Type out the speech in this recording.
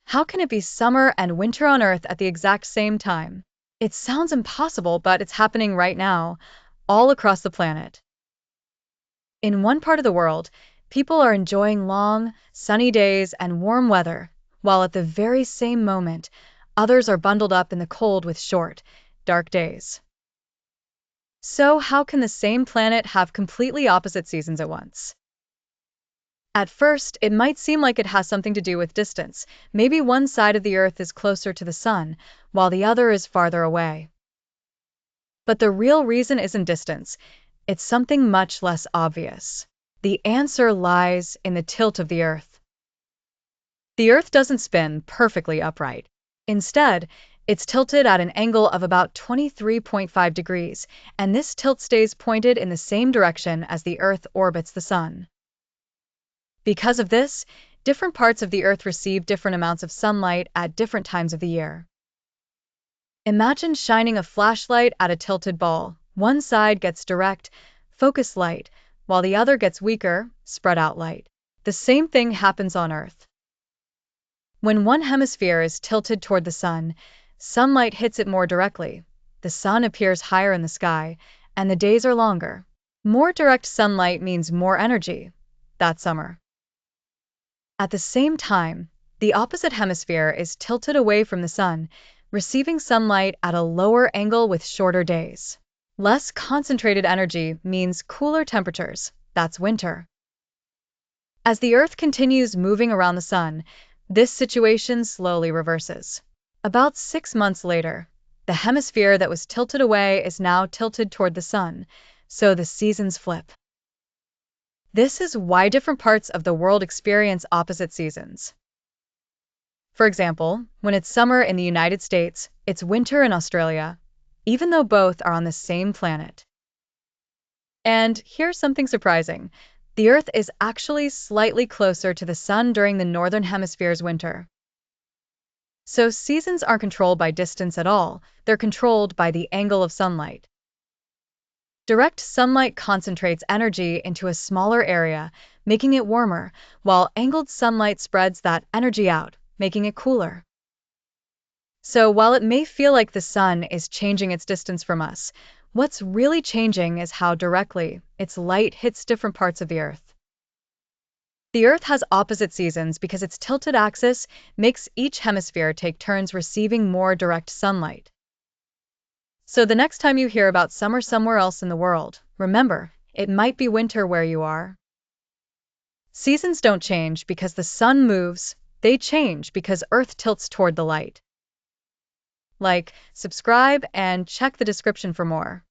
How can it be summer and winter on Earth at the exact same time? It sounds impossible, but it's happening right now, all across the planet. In one part of the world, people are enjoying long, sunny days and warm weather, while at the very same moment, others are bundled up in the cold with short, dark days. So, how can the same planet have completely opposite seasons at once? At first, it might seem like it has something to do with distance. Maybe one side of the Earth is closer to the sun, while the other is farther away. But the real reason isn't distance, it's something much less obvious. The answer lies in the tilt of the Earth. The Earth doesn't spin perfectly upright. Instead, it's tilted at an angle of about 23.5 degrees, and this tilt stays pointed in the same direction as the Earth orbits the sun. Because of this, different parts of the Earth receive different amounts of sunlight at different times of the year. Imagine shining a flashlight at a tilted ball. One side gets direct, focused light, while the other gets weaker, spread out light. The same thing happens on Earth. When one hemisphere is tilted toward the sun, sunlight hits it more directly. The sun appears higher in the sky, and the days are longer. More direct sunlight means more energy. That's summer. At the same time, the opposite hemisphere is tilted away from the sun, receiving sunlight at a lower angle with shorter days. Less concentrated energy means cooler temperatures. That's winter. As the Earth continues moving around the sun, this situation slowly reverses. About 6 months later, the hemisphere that was tilted away is now tilted toward the sun, so the seasons flip. This is why different parts of the world experience opposite seasons. For example, when it's summer in the United States, it's winter in Australia, even though both are on the same planet. And here's something surprising. The Earth is actually slightly closer to the sun during the northern hemisphere's winter. So seasons aren't controlled by distance at all, they're controlled by the angle of sunlight. Direct sunlight concentrates energy into a smaller area, making it warmer, while angled sunlight spreads that energy out, making it cooler. So while it may feel like the sun is changing its distance from us, what's really changing is how directly its light hits different parts of the Earth. The Earth has opposite seasons because its tilted axis makes each hemisphere take turns receiving more direct sunlight. So the next time you hear about summer somewhere else in the world, remember, it might be winter where you are. Seasons don't change because the sun moves, they change because Earth tilts toward the light. Like, subscribe, and check the description for more.